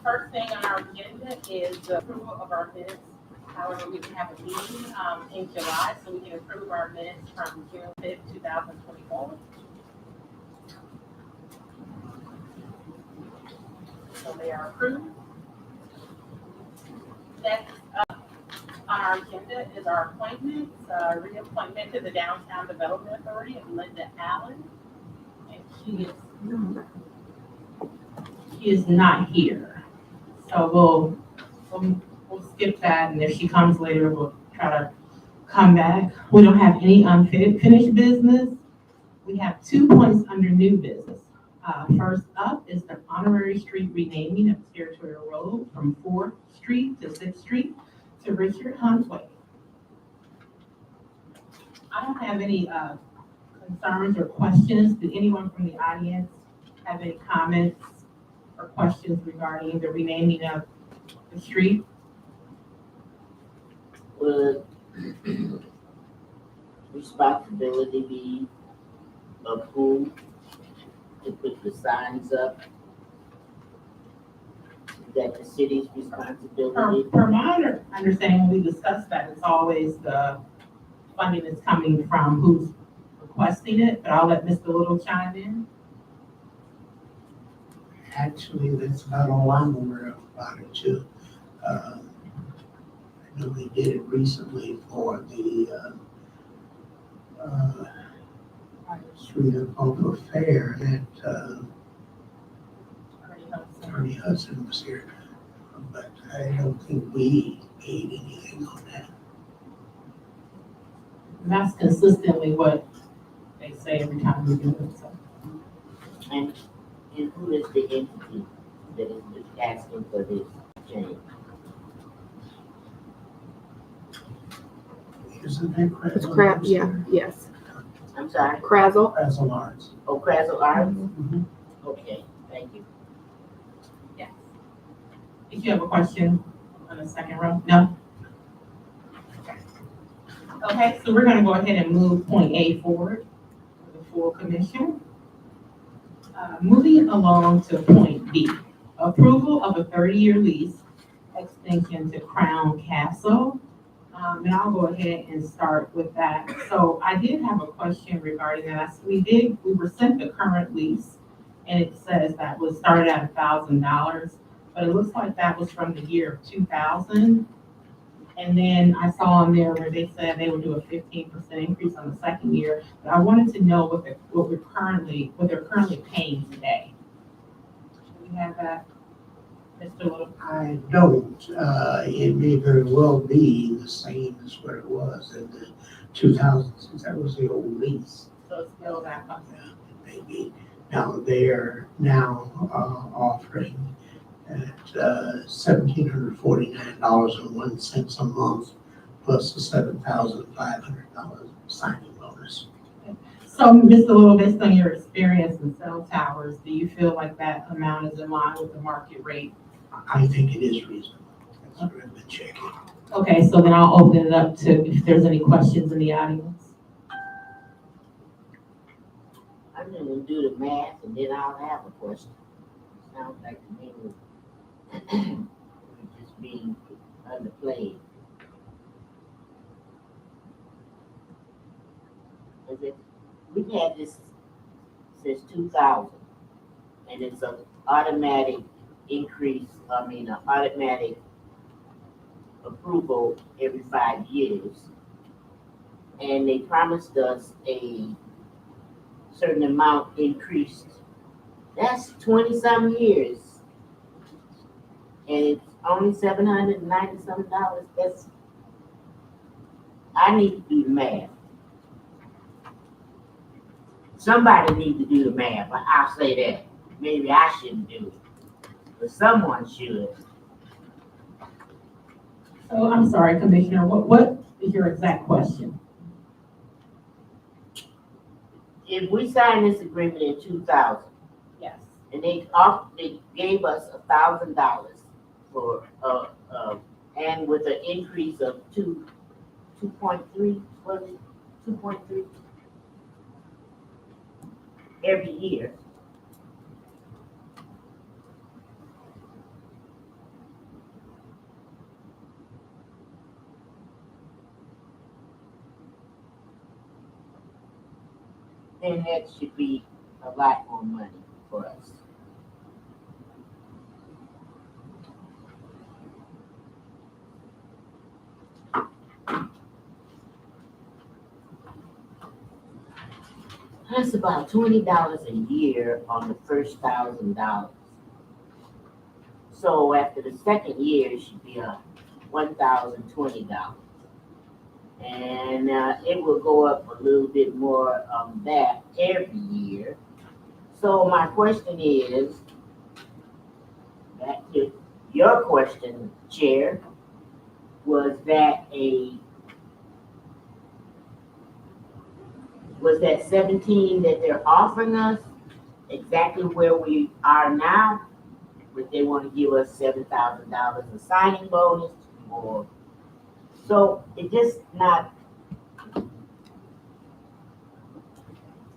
first thing on our agenda is the approval of our minutes. However, we can have a meeting in July, so we can approve our minutes from June 5th, 2024. So they are approved. Next up on our agenda is our appointments, reappointment to the Downtown Development Authority of Linda Allen. And she is not here. So we'll skip that, and if she comes later, we'll try to come back. We don't have any unfinished business. We have 2 points under new business. First up is the honorary street renaming of Territorial Road from 4th Street to 6th Street to Richard Hunt Way. I don't have any concerns or questions. Did anyone from the audience have any comments or questions regarding the renaming of the street? Would responsibility be of who to put the signs up? Is that the city's responsibility? Per my understanding, we discussed that it's always the funding that's coming from who's requesting it, but I'll let Mr. Little chime in. Actually, that's about all I'm aware of about it too. I know they did it recently for the Street of Oakland Fair that Attorney Hudson was here, but I don't think we paid anything on that. And that's consistently what they say every time we do it, so. And who is the entity that is asking for this change? Isn't that Crazzle? It's crap, yeah, yes. I'm sorry? Crazzle. Crazzle Arts. Oh, Crazzle Arts? Mhm. Okay, thank you. Yes. Did you have a question on the second row? No? Okay, so we're gonna go ahead and move point A forward for the full commission. Moving along to point B, approval of a 30-year lease extension to Crown Castle. And I'll go ahead and start with that. So I did have a question regarding that. We were sent the current lease, and it says that was started at $1,000, but it looks like that was from the year of 2000. And then I saw on there where they said they would do a 15% increase on the second year, but I wanted to know what they're currently paying today. Do we have that, Mr. Little? I don't. It may very well be the same as what it was in the 2000s. That was the old lease. So it's still that much. Yeah, it may be. Now they're offering at $1,749.01 a month, plus the $7,500 signing bonus. So, Mr. Little, based on your experience in cell towers, do you feel like that amount is in line with the market rate? I think it is reasonable. That's what I've been checking. Okay, so then I'll open it up to if there's any questions in the audience. I'm gonna do the math and then I'll have a question. Sounds like to me we're just being underplayed. Is it? We've had this since 2000, and it's an automatic increase. An automatic approval every 5 years, and they promised us a certain amount increased. That's 20-some years, and it's only $790-some. I need to do the math. Somebody needs to do the math, but I'll say that. Maybe I shouldn't do it, but someone should. So I'm sorry, Commissioner, what is your exact question? If we signed this agreement in 2000, Yes. and they gave us $1,000 for and with an increase of 2.3, was it 2.3 every year. then that should be a lot more money for us. That's about $20 a year on the first $1,000. So after the second year, it should be $1,020. And it will go up a little bit more on that every year. So my question is, back to your question, Chair, was that 17 that they're offering us exactly where we are now? Would they want to give us $7,000 a signing bonus, or so it just not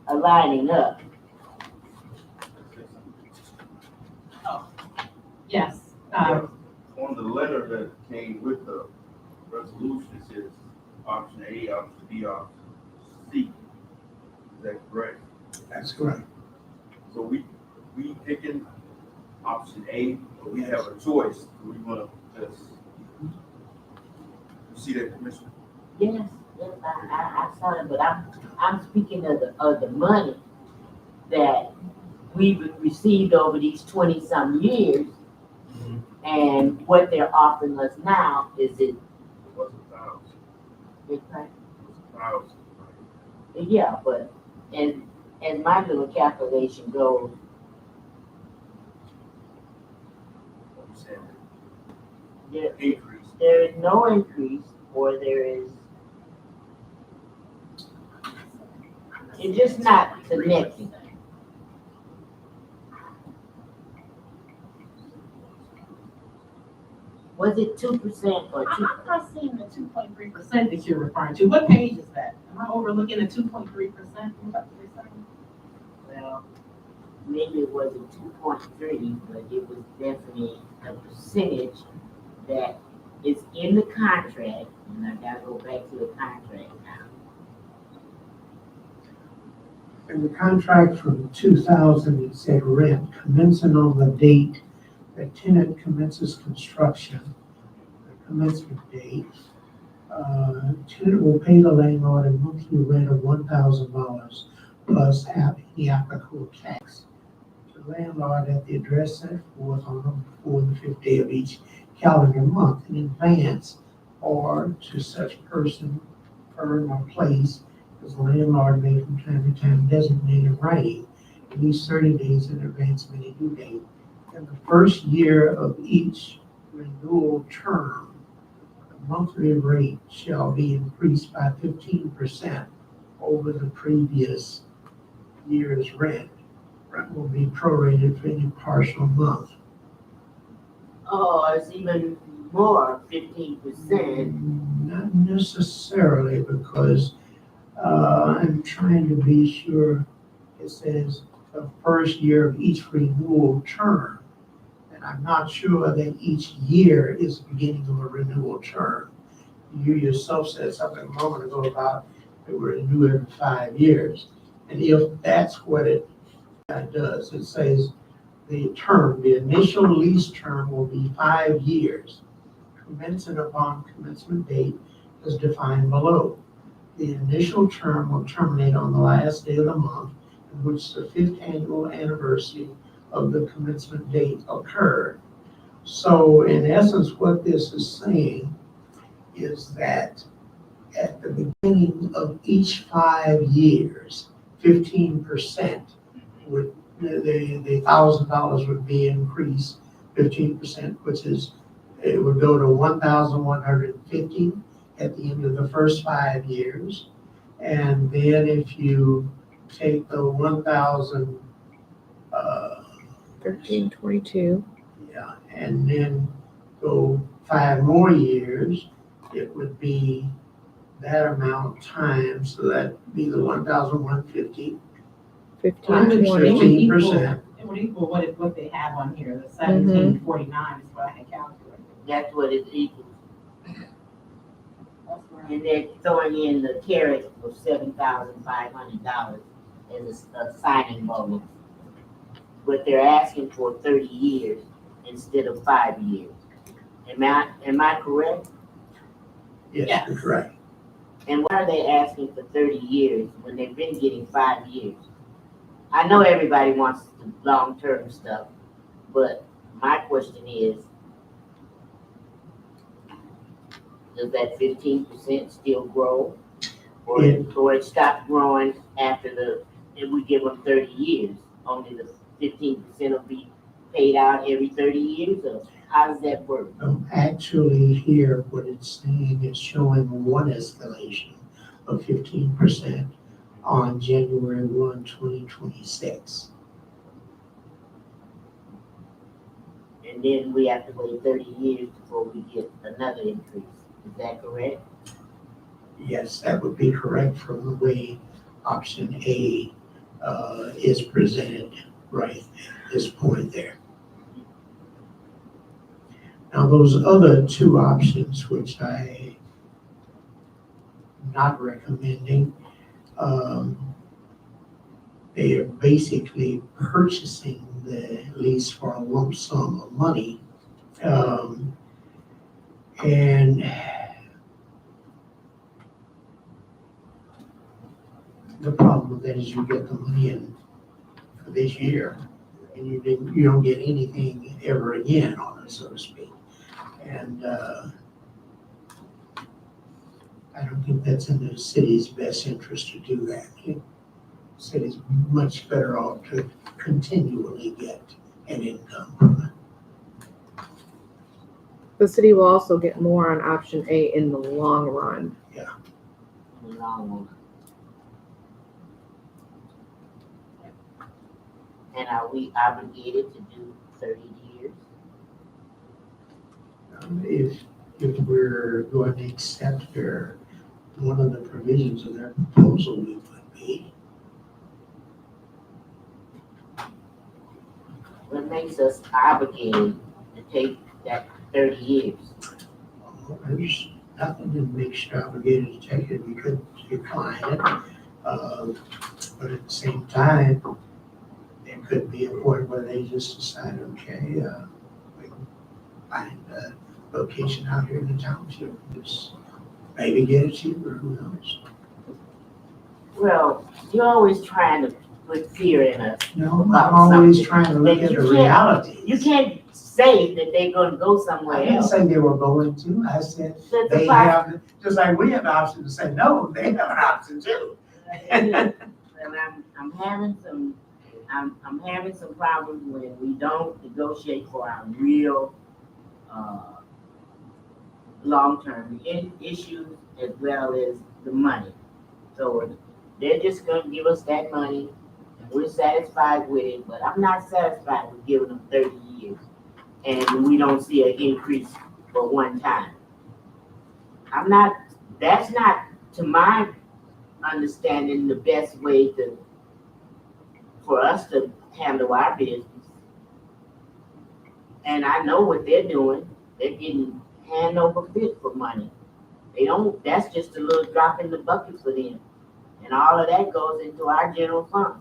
aligning up. Yes, On the letter that came with the resolution, it says option A, option B, option C. Is that correct? That's correct. So we picking option A, but we have a choice. Do we want to just, you see that, Commissioner? Yes, I saw it, but I'm speaking of the money that we've received over these 20-some years, and what they're offering us now is it. It was 1,000. Okay. It was 1,000. Yeah, but and my little calculation goes, What you saying? there Increase. is no increase, or there is. It's just not connecting. Was it 2% or 2? I'm not seeing the 2.3% that you're referring to. What page is that? Am I overlooking the 2.3%? Well, maybe it wasn't 2.3, but it was definitely a percentage that is in the contract, and I gotta go back to the contract now. In the contract from 2000, it said rent commencing on the date the tenant commences construction, the commencement date. Tenant will pay the landlord a monthly rent of $1,000 plus any applicable tax. The landlord at the address set forth on or before the 5th day of each calendar month in advance, or to such person, firm, or place as the landlord may from time to time designate in writing, at least 30 days in advance of any due date. In the first year of each renewal term, the monthly rate shall be increased by 15% over the previous year's rent. Rent will be prorated for any partial month. Oh, it's even more, 15%. Not necessarily, because I'm trying to be sure. It says the first year of each renewal term. And I'm not sure that each year is the beginning of a renewal term. You yourself said something a moment ago about it were renewed every 5 years. And if that's what it does, it says the initial lease term will be 5 years, commencing upon commencement date as defined below. The initial term will terminate on the last day of the month in which the 5th annual anniversary of the commencement date occurred. So in essence, what this is saying is that at the beginning of each 5 years, 15% would, the $1,000 would be increased 15%, which is, it would go to 1,150 at the end of the first 5 years. And then if you take the 1322. yeah, and then go 5 more years, it would be that amount times, so that'd be the 1,150. 1520. 15%. It would equal what they have on here, the 1749 is what I had calculated. That's what it equals. That's right. And they're throwing in the carrot of $7,500 as a signing bonus. But they're asking for 30 years instead of 5 years. Am I correct? Yes, Yes. you're correct. And why are they asking for 30 years when they've been getting 5 years? I know everybody wants the long-term stuff, but my question is, does that 15% still grow? Or it stops growing after if we give them 30 years? Only the 15% will be paid out every 30 years, or how does that work? Actually, here, what it's saying is showing one escalation of 15% on January 1, 2026. And then we have to wait 30 years before we get another increase. Is that correct? Yes, that would be correct from the way option A is presented right at this point there. Now, those other two options, which I'm not recommending, they are basically purchasing the lease for a lump sum of money. And the problem with that is you get the money in for this year, and you don't get anything ever again on it, so to speak. And I don't think that's in the city's best interest to do that. The city's much better off to continually get an income from it. The city will also get more on option A in the long run. In the long run. And are we obligated to do 30 years? If we're going to accept one of the provisions of their proposal, we would be. What makes us obligated to take that 30 years? There's nothing that makes you obligated to take it. We could decline it. But at the same time, there could be a point where they just decide, okay, we can find a location out here in the township, just maybe get it cheaper, who knows? Well, you're always trying to put fear in us. No, I'm always trying to look But at you the can't- reality. You can't say that they're gonna go somewhere I didn't else. say they were going to, I said That's a they fact. have, just like we have the option to say no, they have an option too. And I'm having some problems when we don't negotiate for our real, long-term issues as well as the money. So they're just gonna give us that money and we're satisfied with it, but I'm not satisfied with giving them 30 years. And we don't see an increase for one time. That's not, to my understanding, the best way for us to handle our business. And I know what they're doing. They're getting hand over fist for money. That's just a little drop in the bucket for them. And all of that goes into our general fund.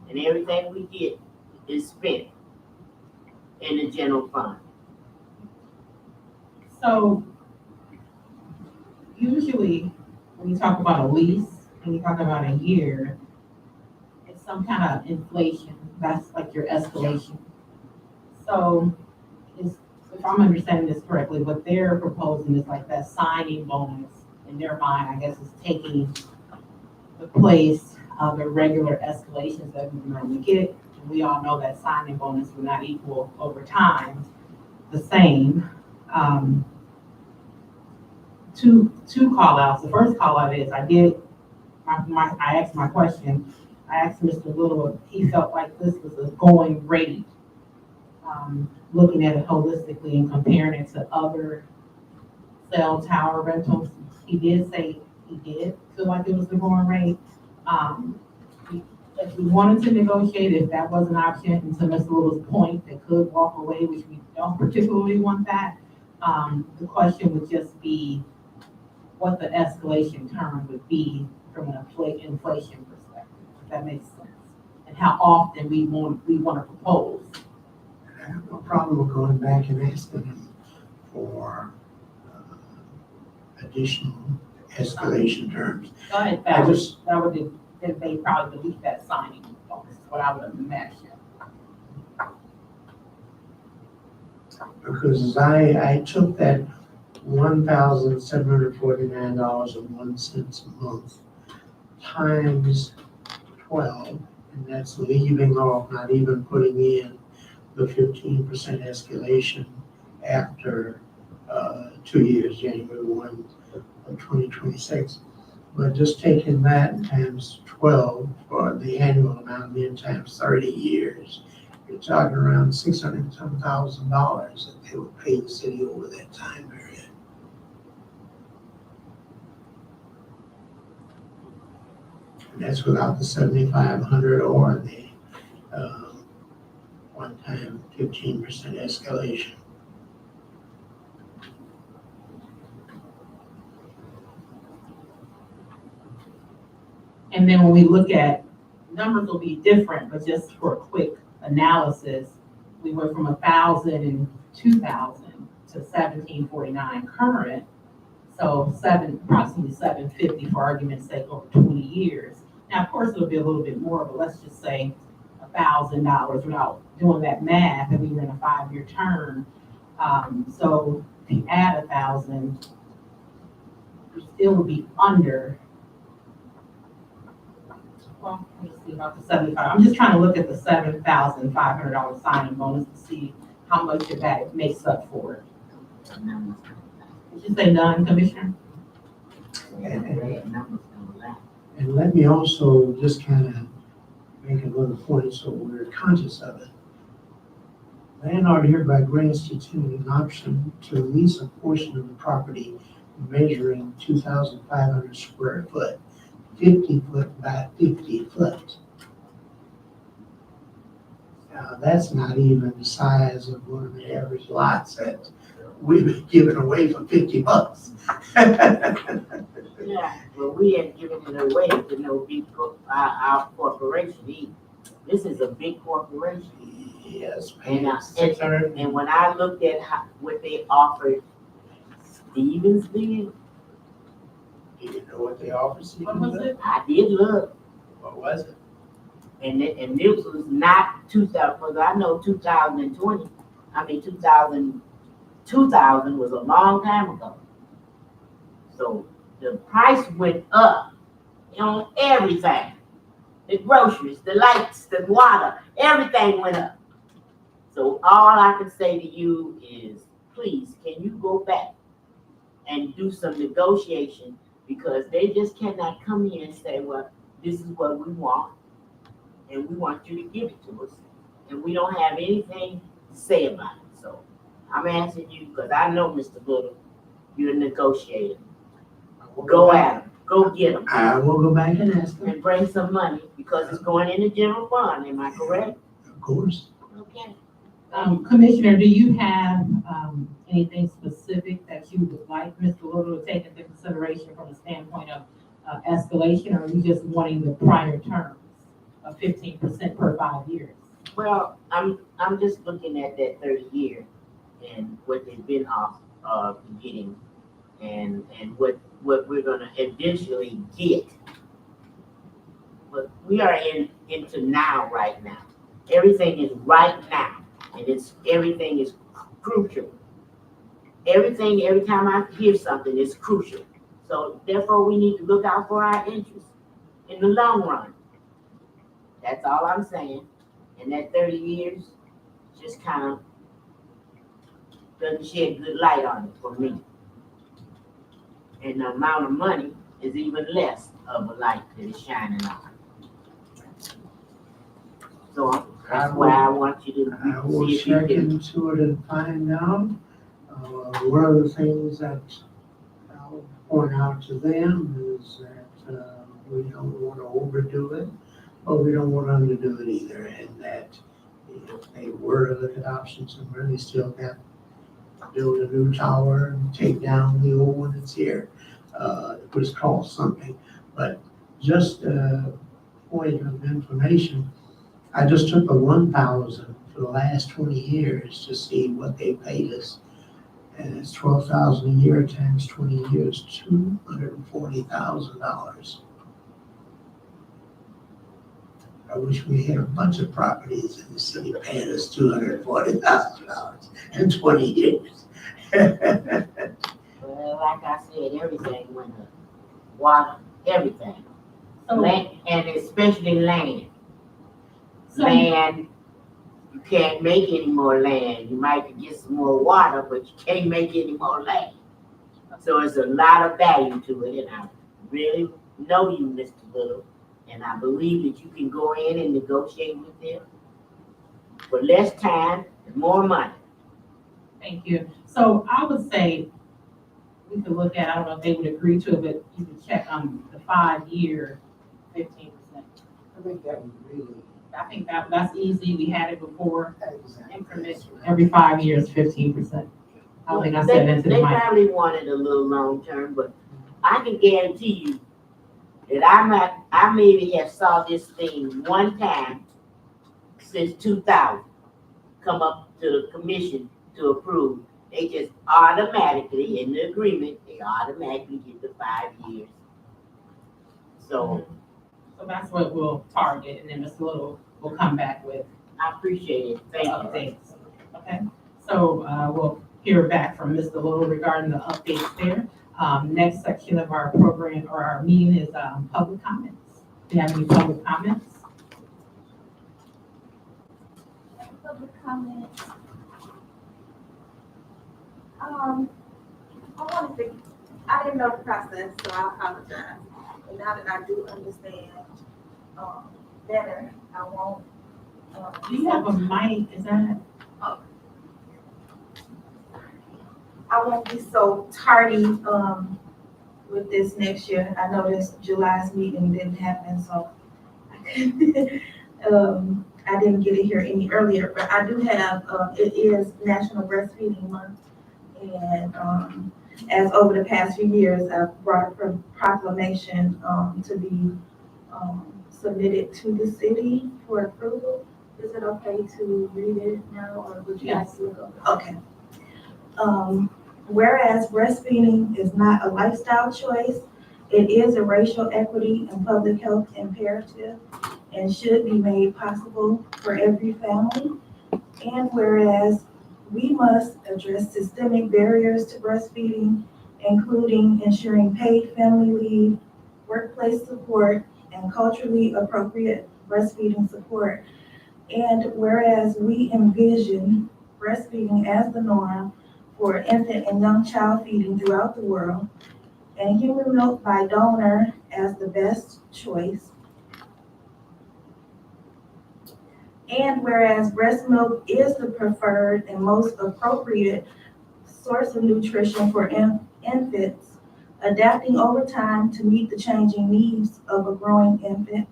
And everything we get is spent in the general fund. So usually when you talk about a lease, when you talk about a year, it's some kind of inflation. That's like your escalation. So if I'm understanding this correctly, what they're proposing is like that signing bonus in their mind, I guess, is taking the place of the regular escalations that we normally get. And we all know that signing bonus will not equal over time the same. Two call outs. The first call out is I asked my question. I asked Mr. Little if he felt like this was a going rate, looking at it holistically and comparing it to other cell tower rentals. He did say he did feel like it was the going rate. If we wanted to negotiate, if that was an option, and to Mr. Little's point, they could walk away, which we don't particularly want that. The question would just be what the escalation term would be from an inflation perspective, if that makes sense. and how often we want to propose. I have no problem with going back and asking them for additional escalation terms. Go ahead, I that just, would, then they probably delete that signing bonus, what I would imagine. because I took that $1,749.01 a month times 12, and that's leaving off, not even putting in the 15% escalation after 2 years, January 1 of 2026. But just taking that times 12 for the annual amount, then times 30 years, you're talking around $600,000 that they would pay the city over that time period. And that's without the 7,500 or the one-time 15% escalation. And then when we look at, numbers will be different, but just for a quick analysis, we went from 1,000 in 2000 to 1,749 current. So approximately 750 for argument's sake over 20 years. Now, of course, it'll be a little bit more, but let's just say $1,000 without doing that math, and we were in a 5-year term. So if you add 1,000, you still would be under. Well, let's see about the 75. I'm just trying to look at the $7,500 signing bonus to see how much of that it makes up for it. Did you say none, Commissioner? And let me also just kind of make another point so we're conscious of it. Landlord hereby grants the tenant an option to lease a portion of the property measuring 2,500 square foot, 50 foot by 50 foot. Now, that's not even the size of one of the average lots that we've been giving away for $50. Yeah, well, we ain't giving it away to no big, our corporation either. This is a big corporation. Yes, And, man, 600. And when I looked at what they offered Stevensville, You didn't know what they offered? What was it? I did look. What was it? And this was not 2000, because I know 2020, 2000 was a long time ago. So the price went up on everything. The groceries, the lights, the water, everything went up. So all I can say to you is, please, can you go back and do some negotiation? Because they just cannot come here and say, well, this is what we want, and we want you to give it to us. And we don't have anything to say about it. So I'm asking you, because I know, Mr. Little, you're a negotiator. Go at them. Go get them. I will go back and ask them. And bring some money, because it's going in the general fund. Am I correct? Of course. Okay. Commissioner, do you have anything specific that you would like Mr. Little to take into consideration from a standpoint of escalation, or are you just wanting the prior terms of 15% per 5 years? Well, I'm just looking at that 30 year and what they've been getting and what we're gonna eventually get. But we are into now right now. Everything is right now, and everything is crucial. Every time I hear something, is crucial. So therefore, we need to look out for our interests in the long run. That's all I'm saying. And that 30 years just kind of doesn't shed good light on it for me. And the amount of money is even less of a light that is shining on. So that's why I want you I will to see if you check can. into it and find out. One of the things that I'll point out to them is that we don't want to overdo it, but we don't want to underdo it either. And that if they were to look at options and really still got to build a new tower and take down the old one that's here, it would cost something. But just a point of information, I just took the 1,000 for the last 20 years to see what they paid us. And it's 12,000 a year times 20 years, $240,000. I wish we had a bunch of properties in the city paying us $240,000 in 20 years. Well, like I said, everything went up. Water, everything. So, Land, and especially land. so, Land, you can't make any more land. You might get some more water, but you can't make any more land. So it's a lot of value to it, and I really know you, Mr. Little, and I believe that you can go in and negotiate with them for less time and more money. thank you. So I would say we could look at, I don't know if they would agree to it, but you could check on the 5-year 15%. I think that would really. I think that's easy. We had it before. Exactly. Increment every 5 years, 15%. I don't think I said that to the They mic. probably wanted a little long term, but I can guarantee you that I maybe have saw this thing one time since 2000 come up to the commission to approve. They just automatically, in the agreement, they automatically get the 5 years. So So that's what we'll target, and then Mr. Little will come back with I appreciate it. Thank you. updates. Okay, so we'll hear back from Mr. Little regarding the updates there. Next section of our program or our meeting is public comments. Do you have any public comments? Public comments. I wanted to, I didn't know the process, so I apologize. And now that I do understand, better, I won't. Do you have a mic? Is that? I won't be so tardy, with this next year. I know this July's meeting didn't happen, so I couldn't, I didn't get it here any earlier, but I do have, it is National Breastfeeding Month. And, as over the past few years, I've brought a proclamation, to be, submitted to the city for approval. Is it okay to read it now, or would you like to look over? Okay. Whereas breastfeeding is not a lifestyle choice, it is a racial equity and public health imperative and should be made possible for every family. And whereas we must address systemic barriers to breastfeeding, including ensuring paid family leave, workplace support, and culturally appropriate breastfeeding support. And whereas we envision breastfeeding as the norm for infant and young child feeding throughout the world, and human milk by donor as the best choice. And whereas breast milk is the preferred and most appropriate source of nutrition for infants, adapting over time to meet the changing needs of a growing infant.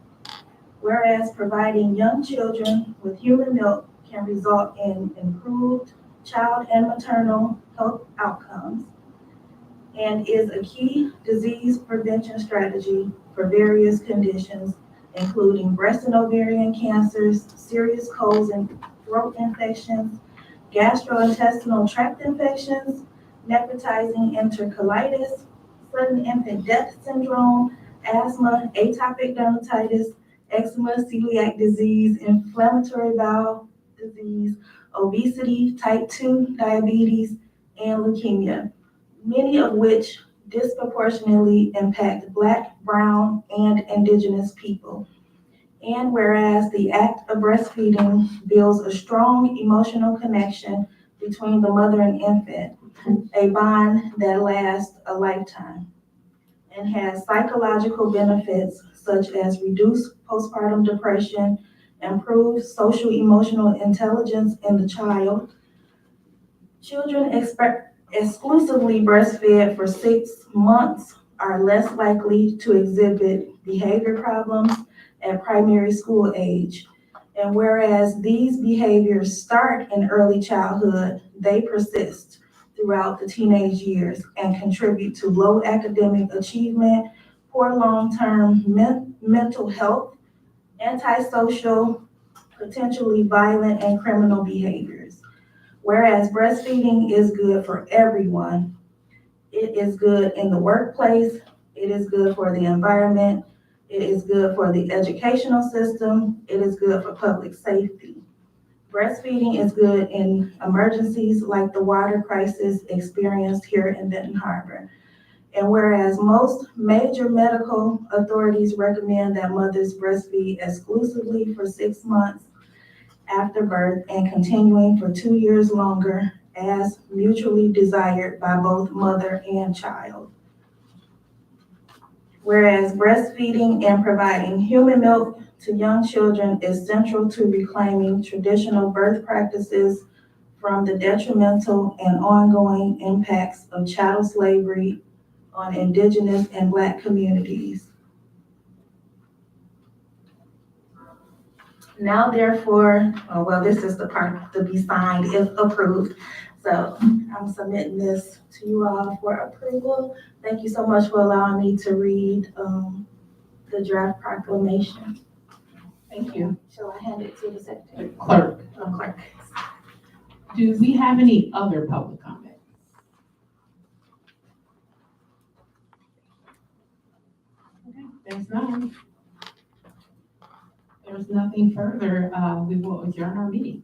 Whereas providing young children with human milk can result in improved child and maternal health outcomes, and is a key disease prevention strategy for various conditions, including breast and ovarian cancers, serious colds and throat infections, gastrointestinal tract infections, necrotizing enterocolitis, sudden infant death syndrome, asthma, atopic dermatitis, eczema, celiac disease, inflammatory bowel disease, obesity, type 2 diabetes, and leukemia, many of which disproportionately impact Black, Brown, and Indigenous people. And whereas the act of breastfeeding builds a strong emotional connection between the mother and infant, a bond that lasts a lifetime, and has psychological benefits such as reduced postpartum depression, improved social emotional intelligence in the child. Children exclusively breastfed for 6 months are less likely to exhibit behavior problems at primary school age. And whereas these behaviors start in early childhood, they persist throughout the teenage years and contribute to low academic achievement, poor long-term mental health, antisocial potentially violent and criminal behaviors. Whereas breastfeeding is good for everyone, it is good in the workplace, it is good for the environment, it is good for the educational system, it is good for public safety. Breastfeeding is good in emergencies like the water crisis experienced here in Benton Harbor. And whereas most major medical authorities recommend that mothers breastfeed exclusively for 6 months after birth and continuing for 2 years longer as mutually desired by both mother and child. Whereas breastfeeding and providing human milk to young children is central to reclaiming traditional birth practices from the detrimental and ongoing impacts of chattel slavery on indigenous and Black communities. Now therefore, this is the part to be signed if approved. So I'm submitting this to you all for approval. Thank you so much for allowing me to read the draft proclamation. Thank you. Shall I hand it to the secretary? Clerk, Clerk. do we have any other public comment? Okay, there's none. There's nothing further, we will adjourn our meeting.